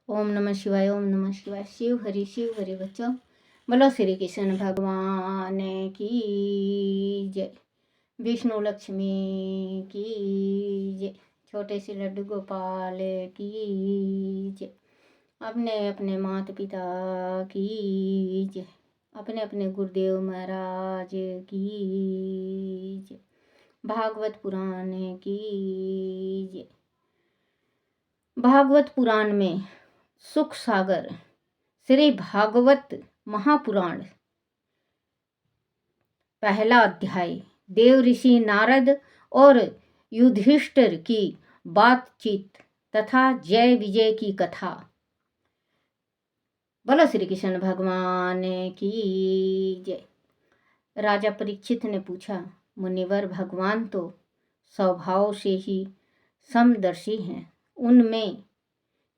ओम नमः शिवाय। ओम नमः शिवाय। शिव हरि बच्चों। बोलो श्री कृष्ण भगवान की जय। विष्णु लक्ष्मी की जय। छोटे से लड्डू गोपाल की जय। अपने अपने माता पिता की जय। अपने अपने गुरुदेव महाराज की जय। भागवत पुराण की जय। भागवत पुराण में सुख सागर श्री भागवत महापुराण पहला अध्याय देव ऋषि नारद और युधिष्ठिर की बातचीत तथा जय विजय की कथा। बोलो श्री कृष्ण भगवान की जय। राजा परीक्षित ने पूछा, मुनिवर भगवान तो स्वभाव से ही समदर्शी हैं, उनमें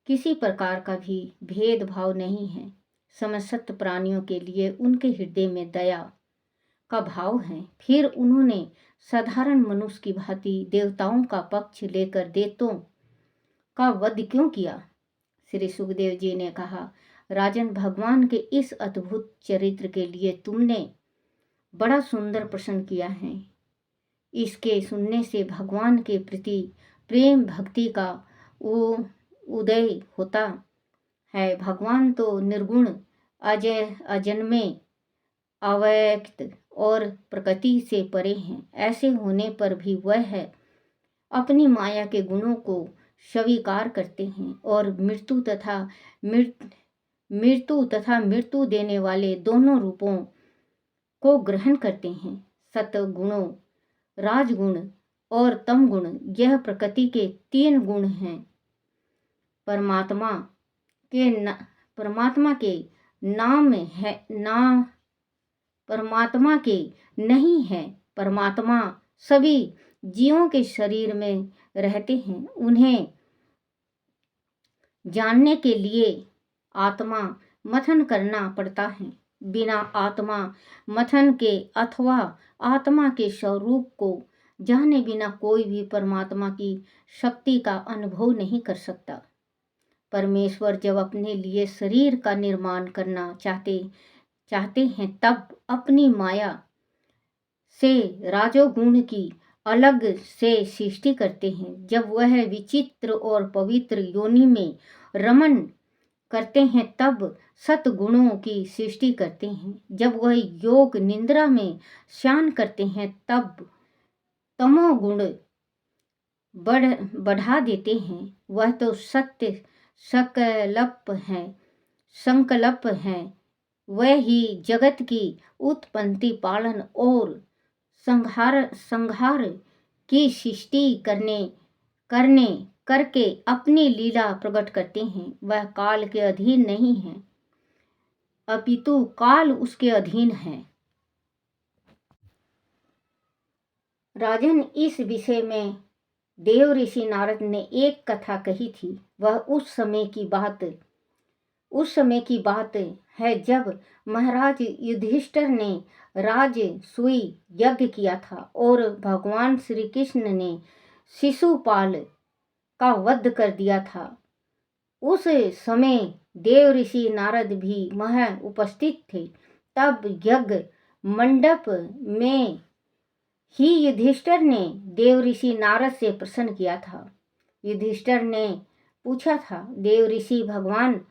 किसी प्रकार का भी भेदभाव नहीं है। समस्त प्राणियों के लिए उनके हृदय में दया का भाव है। फिर उन्होंने साधारण मनुष्य की भांति देवताओं का पक्ष लेकर दैत्यों का वध क्यों किया? श्री सुखदेव जी ने कहा, राजन, भगवान के इस अद्भुत चरित्र के लिए तुमने बड़ा सुंदर प्रश्न किया है। इसके सुनने से भगवान के प्रति प्रेम भक्ति का उदय होता है। भगवान तो निर्गुण, अजय, अजन्मे, अव्यक्त और प्रकृति से परे हैं। ऐसे होने पर भी वह अपनी माया के गुणों को स्वीकार करते हैं और मृत्यु देने वाले दोनों रूपों को ग्रहण करते हैं। सतगुणों, राजगुण और तमगुण, यह प्रकृति के 3 गुण हैं। परमात्मा के नहीं है। परमात्मा सभी जीवों के शरीर में रहते हैं। उन्हें जानने के लिए आत्मा मथन करना पड़ता है। बिना आत्मा मथन के अथवा आत्मा के स्वरूप को जाने बिना कोई भी परमात्मा की शक्ति का अनुभव नहीं कर सकता। परमेश्वर जब अपने लिए शरीर का निर्माण करना चाहते हैं तब अपनी माया से राजोगुण की अलग से सृष्टि करते हैं। जब वह विचित्र और पवित्र योनि में रमन करते हैं तब सतगुणों की सृष्टि करते हैं। जब वह योग निद्रा में शयन करते हैं तब तमोगुण बढ़ा देते हैं। वह तो सत्य संकल्प है। वह ही जगत की उत्पत्ति, पालन और संहार की सृष्टि करके अपनी लीला प्रकट करते हैं। वह काल के अधीन नहीं है, अपितु काल उसके अधीन है। राजन, इस विषय में देव ऋषि नारद ने एक कथा कही थी। वह उस समय की बात है जब महाराज युधिष्ठिर ने राजसूय यज्ञ किया था और भगवान श्री कृष्ण ने शिशुपाल का वध कर दिया था। उस समय देव ऋषि नारद भी वहां उपस्थित थे। तब यज्ञ मंडप में ही युधिष्ठिर ने देव ऋषि नारद से प्रश्न किया था। युधिष्ठिर ने पूछा था, देव ऋषि भगवान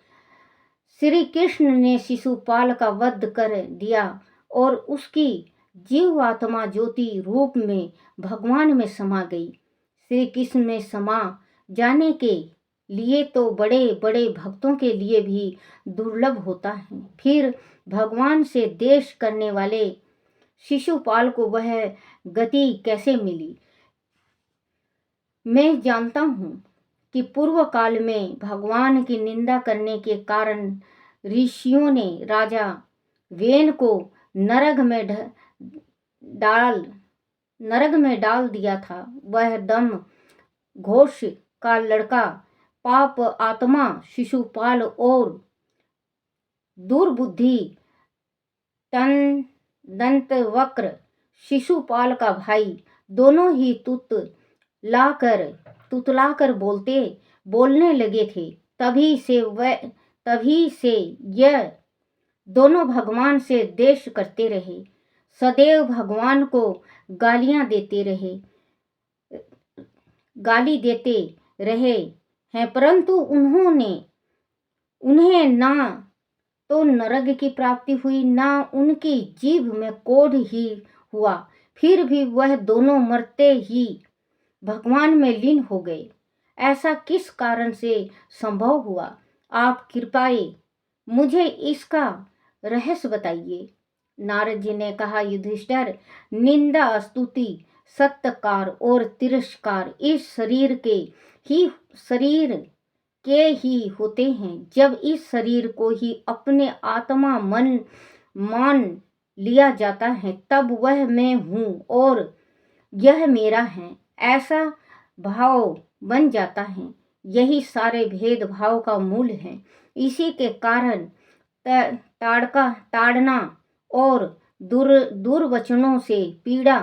श्री कृष्ण ने शिशुपाल का वध कर दिया और उसकी जीवात्मा ज्योति रूप में भगवान में समा गई। श्री कृष्ण में समा जाने के लिए तो बड़े बड़े भक्तों के लिए भी दुर्लभ होता है। फिर भगवान से द्वेष करने वाले शिशुपाल को वह गति कैसे मिली? मैं जानता हूँ कि पूर्व काल में भगवान की निंदा करने के कारण ऋषियों ने राजा वेन को नरक में डाल दिया था। वह दम घोष का लड़का पाप आत्मा शिशुपाल और दुर्बुद्धि दंतवक्र शिशुपाल का भाई दोनों ही तुतलाकर बोलने लगे थे। तभी से यह दोनों भगवान से द्वेष करते रहे, सदैव भगवान को गाली देते रहे हैं, परंतु उन्हें ना तो नरक की प्राप्ति हुई, ना उनकी जीभ में कोढ़ ही हुआ। फिर भी वह दोनों मरते ही भगवान में लीन हो गए। ऐसा किस कारण से संभव हुआ? आप कृपया मुझे इसका रहस्य बताइए। नारद जी ने कहा, युधिष्ठिर, निंदा, स्तुति, सत्कार और तिरस्कार इस शरीर के ही होते हैं। जब इस शरीर को ही अपने आत्मा मन मान लिया जाता है, तब वह मैं हूँ और यह मेरा है, ऐसा भाव बन जाता है। यही सारे भेदभाव का मूल है। इसी के कारण ताड़ना और दुर्वचनों से पीड़ा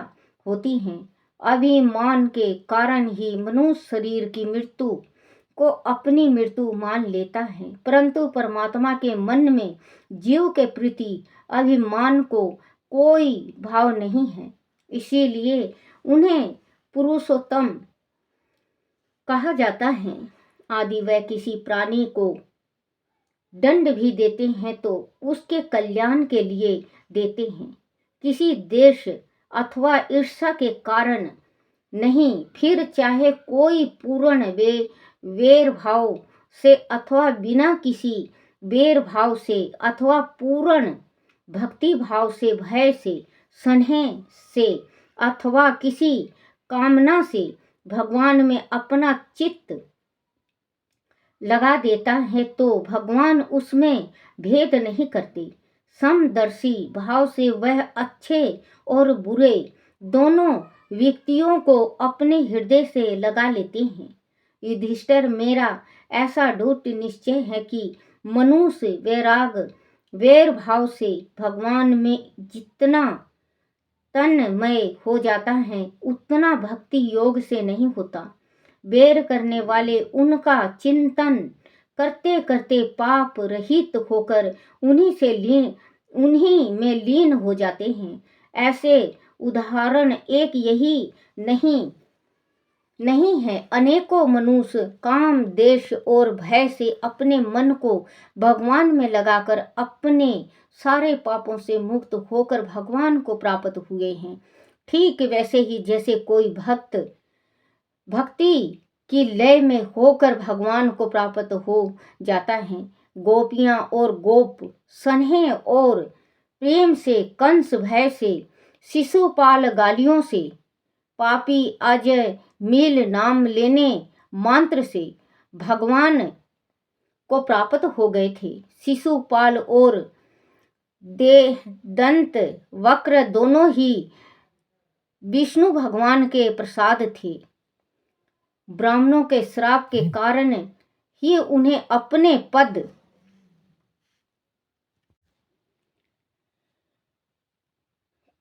होती है। अभिमान के कारण ही मनुष्य शरीर की मृत्यु को अपनी मृत्यु मान लेता है, परंतु परमात्मा के मन में जीव के प्रति अभिमान को कोई भाव नहीं है। इसीलिए उन्हें पुरुषोत्तम कहा जाता है। आदि वह किसी प्राणी को दंड भी देते हैं तो उसके कल्याण के लिए देते हैं, किसी देश अथवा ईर्ष्या के कारण नहीं। फिर चाहे कोई पूर्ण वेर भाव से अथवा बिना किसी वेर भाव से अथवा पूर्ण भक्ति भाव से, भय से, स्नेह से अथवा किसी कामना से भगवान में अपना चित्त लगा देता है, तो भगवान उसमें भेद नहीं करते। समदर्शी भाव से वह अच्छे और बुरे दोनों व्यक्तियों को अपने हृदय से लगा लेते हैं। युधिष्ठिर, मेरा ऐसा दृढ़ निश्चय है कि मनुष्य वैर भाव से भगवान में जितना तन्मय हो जाता है, उतना भक्ति योग से नहीं होता। वैर करने वाले उनका चिंतन करते करते पाप रहित होकर उन्हीं में लीन हो जाते हैं। ऐसे उदाहरण एक यही नहीं है, अनेकों मनुष्य काम, देश और भय से अपने मन को भगवान में लगाकर अपने सारे पापों से मुक्त होकर भगवान को प्राप्त हुए हैं। ठीक वैसे ही जैसे कोई भक्त भक्ति की लय में होकर भगवान को प्राप्त हो जाता है। गोपियां और गोप स्नेह और प्रेम से, कंस भय से, शिशुपाल गालियों से, पापी अजय मील नाम लेने मंत्र से भगवान को प्राप्त हो गए थे। शिशुपाल और दंत वक्र दोनों ही विष्णु भगवान के प्रसाद थे। ब्राह्मणों के श्राप के कारण ही उन्हें अपने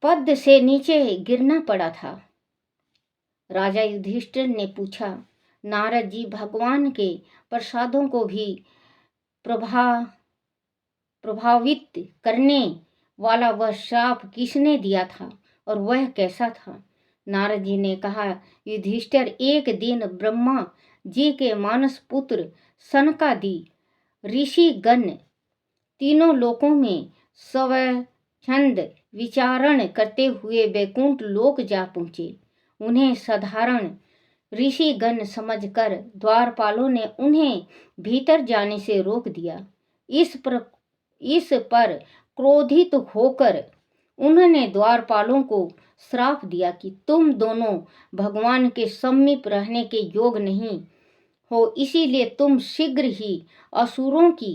पद से नीचे गिरना पड़ा था। राजा युधिष्ठिर ने पूछा, नारद जी, भगवान के प्रसादों को भी प्रभावित करने वाला वह श्राप किसने दिया था और वह कैसा था? नारद जी ने कहा, युधिष्ठिर, एक दिन ब्रह्मा जी के मानस पुत्र सनकादि ऋषिगण तीनों लोकों में स्वच्छंद विचारण करते हुए वैकुंठ लोक जा पहुँचे। उन्हें साधारण ऋषिगण समझकर द्वारपालों ने उन्हें भीतर जाने से रोक दिया। इस पर क्रोधित होकर उन्होंने द्वारपालों को श्राप दिया कि तुम दोनों भगवान के समीप रहने के योग नहीं हो, इसीलिए तुम शीघ्र ही असुरों की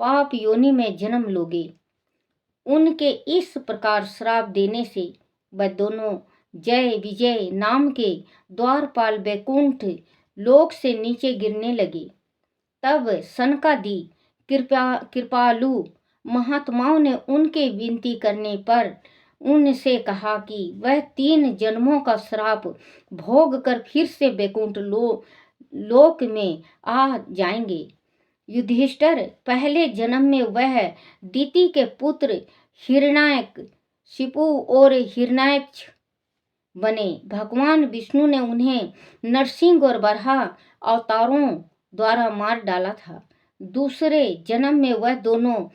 पाप योनि में जन्म लोगे। उनके इस प्रकार श्राप देने से वह दोनों जय विजय नाम के द्वारपाल वैकुंठ लोक से नीचे गिरने लगे। तब सनकादि कृपालु महात्माओं ने उनके विनती करने पर उनसे कहा कि वह 3 जन्मों का श्राप भोग कर फिर से वैकुंठ लोक में आ जाएंगे। युधिष्ठिर पहले जन्म में वह दिति के पुत्र हिरण्याक शिपु और हिरण्याक्ष बने। भगवान विष्णु ने उन्हें नरसिंह और बराह अवतारों द्वारा मार डाला था। दूसरे जन्म में वह दोनों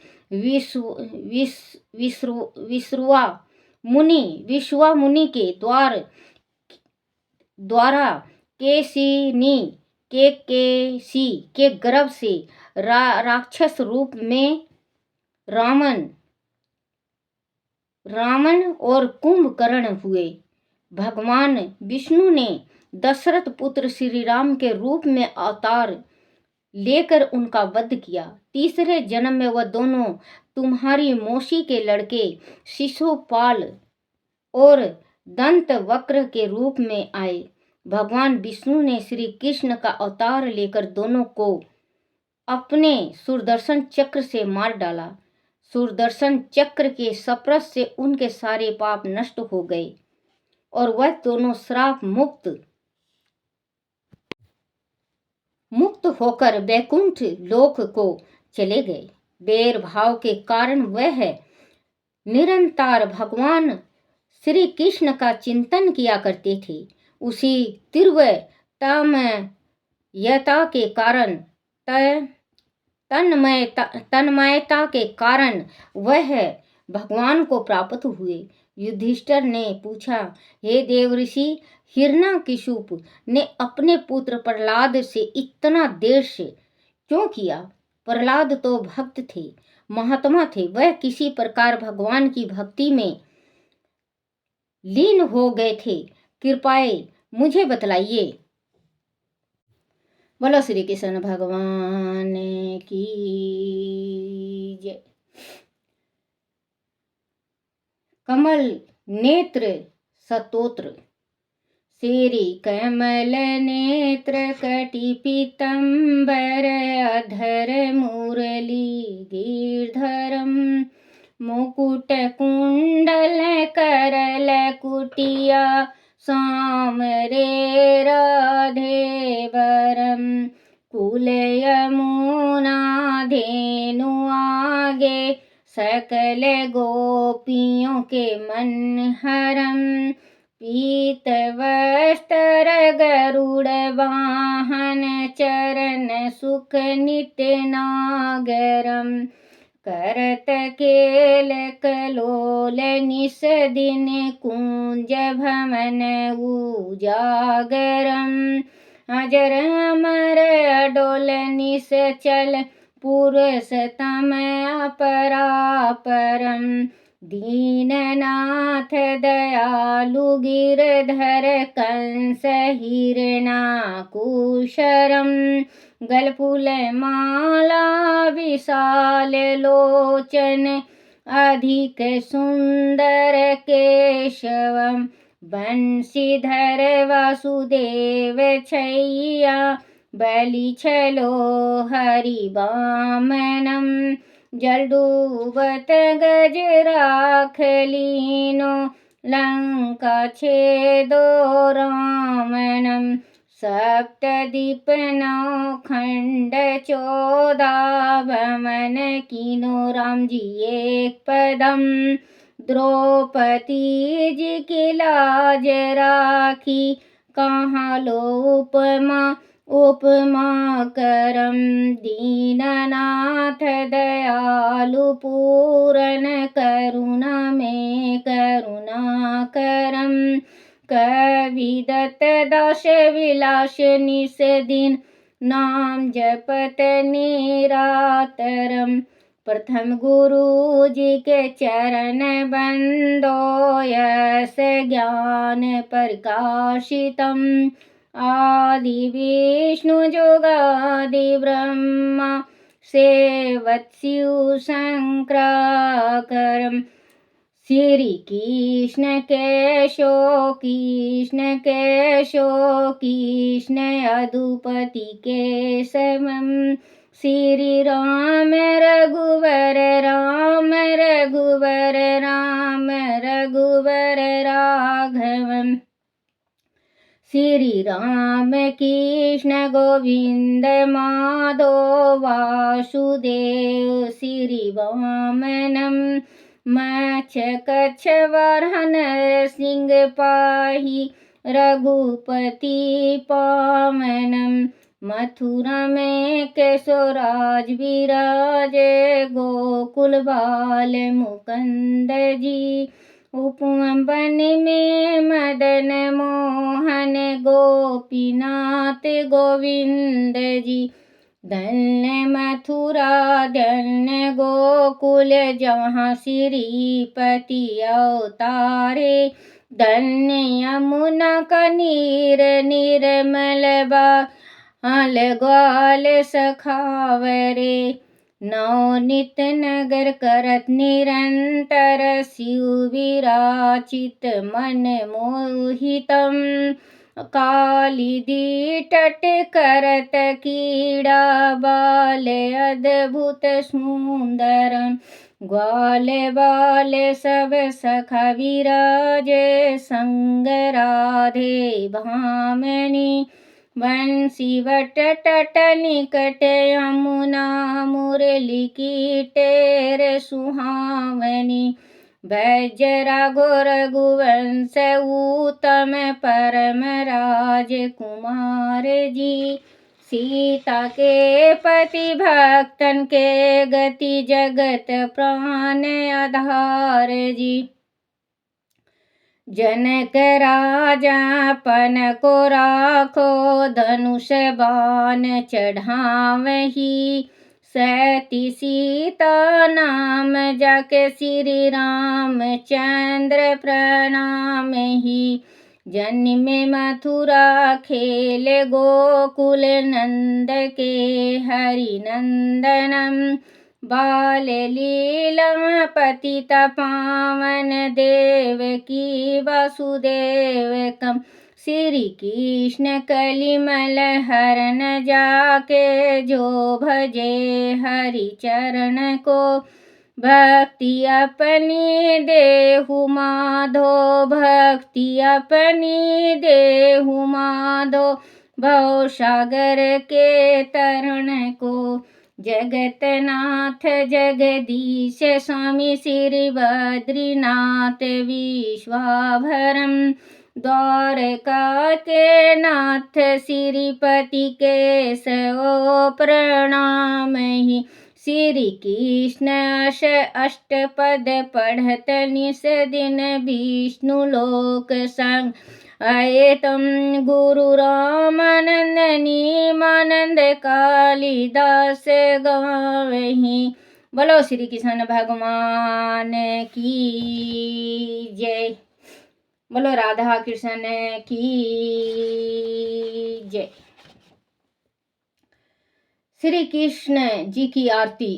विश्वा मुनि के द्वारा केसी के गर्भ से राक्षस रूप में रावण और कुंभकर्ण हुए। भगवान विष्णु ने दशरथ पुत्र श्री राम के रूप में अवतार लेकर उनका वध किया। तीसरे जन्म में वह दोनों तुम्हारी मौसी के लड़के शिशुपाल और दंत वक्र के रूप में आए। भगवान विष्णु ने श्री कृष्ण का अवतार लेकर दोनों को अपने सुदर्शन चक्र से मार डाला। सुदर्शन चक्र के स्पर्श से उनके सारे पाप नष्ट हो गए और वह दोनों श्राप मुक्त होकर वैकुंठ लोक को चले गए। बैर भाव के कारण वह निरंतर भगवान श्री कृष्ण का चिंतन किया करते थे। उसी तीव्र तन्मयता के कारण वह भगवान को प्राप्त हुए। युधिष्ठिर ने पूछा, हे देवर्षि, हिरण्यकशिपु ने अपने पुत्र प्रहलाद से इतना देश क्यों किया? प्रहलाद तो भक्त थे, महात्मा थे। वह किसी प्रकार भगवान की भक्ति में लीन हो गए थे। कृपया मुझे बतलाइए। बोलो श्री कृष्ण भगवान की जय। कमल नेत्र स्तोत्र। श्री कमल नेत्र कटि पीतंबर अधर मुरली गिरधरम मुकुट कुंडल करल कुटिया सामरे राधेवरम कुल यमुना धेनु आगे सकल गोपियों के मन हरम पीत वस्त्र गरुड़ वाहन चरण सुख नित्य नागरम करत केल कलोल निस दिन कुंज भमन उजागरम अजर अमर अडोल निस चल पुरुषतम अपरापरम दीननाथ दयालु गिरधर कंस हिरण्याकुशरम गलफुल माला विशाल लोचन अधिक सुंदर केशवम बंशीधर वासुदेव छैया बलि छलो हरि वामनम जलडूबत गज राख लीनो लंका छेदो रामनम सप्तदीप नौ खंड 14 भमन कीनो राम जी एक पदम द्रौपदी जी की लाज राखी कहाँ लो उपमा करम दीननाथ दयालु पूरन करुणा में करुणा करम कविदत्त दास विलास निस दिन नाम जपत निरातरम प्रथम गुरु जी के चरण बंदो यस ज्ञान प्रकाशितम आदि विष्णु जोगादि ब्रह्मा सेवत्स्यु शंकराकरम श्री कृष्ण कृष्ण अधुपति केशवम श्री राम रघुवर राम रघुवर राघवम श्री राम कृष्ण गोविंद माधव वासुदेव श्री वामनम मत्स्य वरहन सिंह पाहि रघुपति पावनम मथुरा में केशोराज विराजे गोकुल बाल मुकुंद जी उपवन में मदन मोहन गोपीनाथ गोविंद जी धन्य मथुरा धन्य गोकुल जहाँ श्रीपति अवतारे धन्य यमुना का नीर निर्मल बाल ग्वाल सखावरे नवनीत नगर करत निरंतर शिव विराचित मन मोहितम कालिदी तट करत कीड़ा बाल अद्भुत सुंदरम ग्वाल बाल सब सखा विराजे संग राधे भामनी बंसी वट तट निकट यमुना मुरली की टेर सुहावनी बैजरा घोर रघुवंश उत्तम परम राजकुमार जी सीता के पति भक्तन के गति जगत प्राण आधार जी जनक राजा पन को राखो धनुष बाण चढ़ावही सती सीता नाम जाके श्री राम चंद्र प्रणाम ही जन्म मथुरा खेल गोकुल नंद के हरि नंदनम बाल लीला पतित पावन देव की वासुदेव कम श्री कृष्ण कलिमल हरण जाके जो भजे हरि चरण को भक्ति अपनी देहु माधो भक्ति अपनी देहु माधो भव सागर के तरण को जगतनाथ जगदीश स्वामी श्री बद्रीनाथ विश्वाभरम द्वारका के नाथ श्रीपति केशव प्रणाम ही श्री कृष्ण अष्टपद पढ़त निस दिन विष्णु लोक संग आए तुम गुरु रामानंदनी मानंद कालिदास गावही। बोलो श्री कृष्ण भगवान की जय। बोलो राधा कृष्ण की जय। श्री कृष्ण जी की आरती।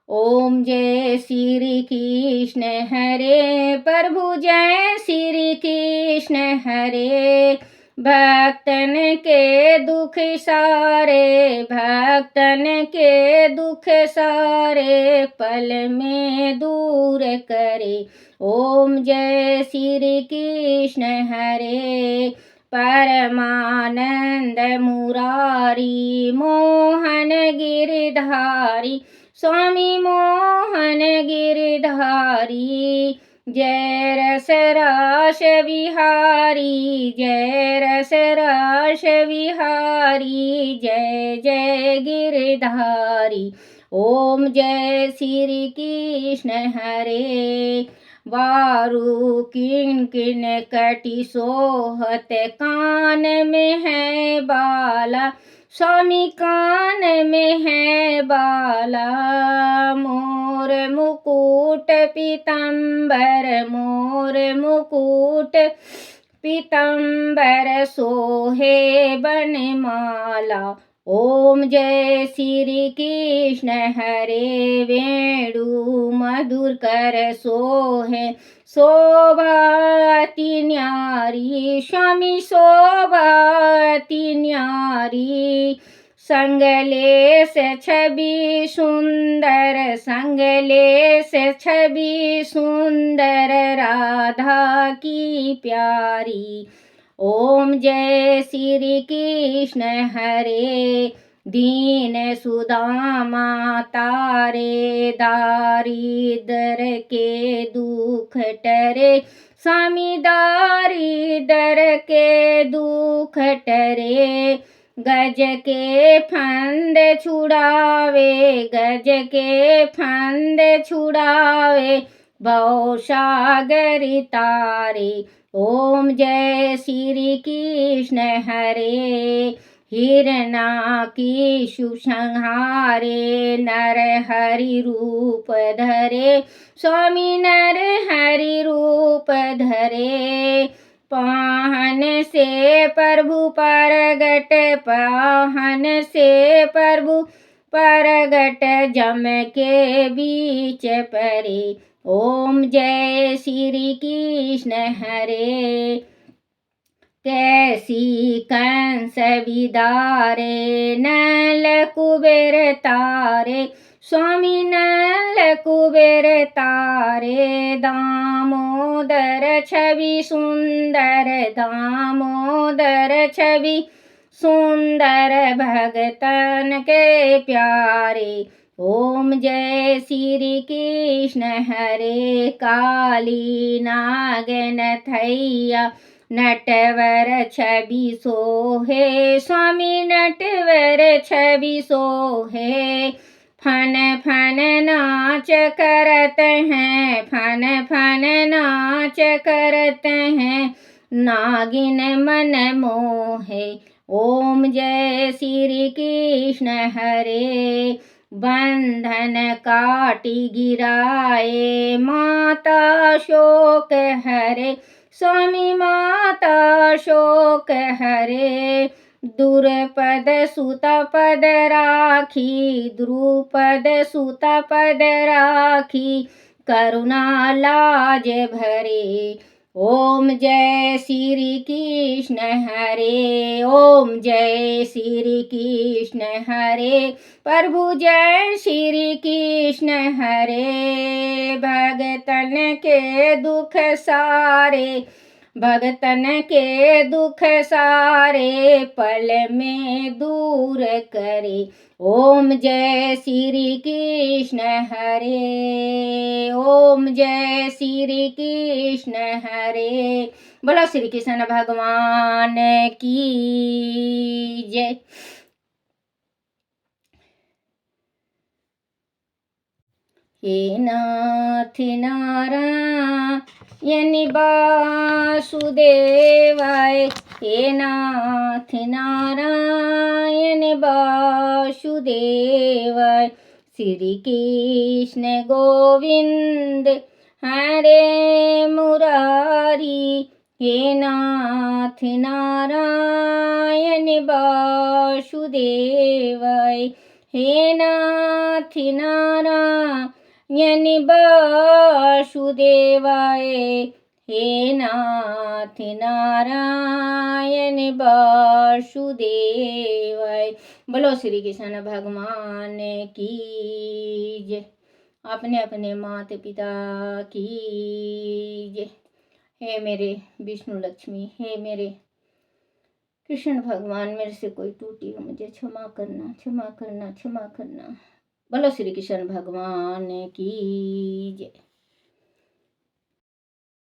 ओम जय श्री कृष्ण हरे प्रभु जय श्री कृष्ण हरे भक्तन के दुख सारे भक्तन के दुख सारे पल में दूर करे। ओम जय श्री कृष्ण हरे परमानंद मुरारी मोहन गिरधारी स्वामी मोहन गिरधारी जय रस रास विहारी जय रस रास विहारी जय जय गिरधारी। ओम जय श्री कृष्ण हरे वारु किन किन कटी सोहत कान में है बाला स्वामी कान में है बाला मोर मुकुट पीतांबर मोर मुकुट पीतांबर सोहे बनमाला। ओम जय श्री कृष्ण हरे वेणु मधुर कर सोहे शोभाति न्यारी स्वामी शोभाति न्यारी संगले से छवि सुंदर संगले से छवि सुंदर राधा की प्यारी। ओम जय श्री कृष्ण हरे। दीन सुदामा तारे, दारिद्र के दुख टरे। स्वामी दारिद्र के दुख टरे। गज के फंद छुड़ावे, गज के फंद छुड़ावे। भव सागर तारे। ओम जय श्री कृष्ण हरे। हिरण्यकशिपु संहारे, नर हरि रूप धरे। स्वामी नर हरि रूप धरे। पाहन से प्रभु परगट, पाहन से प्रभु परगट। जम के बीच परे। ओम जय श्री कृष्ण हरे। कैसी कंस विदारे, नल कुबेर तारे। स्वामी नल कुबेर तारे। दामोदर छवि सुंदर, दामोदर छवि सुंदर। भगतन के प्यारे। ओम जय श्री कृष्ण हरे। काली नागन थैया, नटवर छवि सोहे। स्वामी नटवर छवि सोहे। फन फन नाच करत हैं, फन फन नाच करत हैं। नागिन मन मोहे। ओम जय श्री कृष्ण हरे। बंधन काटी गिराए, माता शोक हरे। स्वामी माता शोक हरे। द्रुपद सुत पद राखी, द्रुपद सुत पद राखी। करुणा लाज भरे। ओम जय श्री कृष्ण हरे। ओम जय श्री कृष्ण हरे। प्रभु जय श्री कृष्ण हरे। भगतन के दुख सारे, भगतन के दुख सारे। पल में दूर करे। ओम जय श्री कृष्ण हरे। ओम जय श्री कृष्ण हरे। बोलो श्री कृष्ण भगवान की जय। हे नाथ नारायण वासुदेवाय। हे नाथ नारायण वासुदेवाय। श्री कृष्ण गोविंद हरे मुरारी। हे नाथ नारायण वासुदेवाय। हे नाथ नारायण वासुदेवाय। हे नाथ नारायण वासुदेवाय। बोलो श्री कृष्ण भगवान की जय। अपने अपने माता पिता की जय। हे मेरे विष्णु लक्ष्मी, हे मेरे कृष्ण भगवान, मेरे से कोई टूटी हो मुझे क्षमा करना, क्षमा करना, क्षमा करना। बोलो श्री कृष्ण भगवान की जय।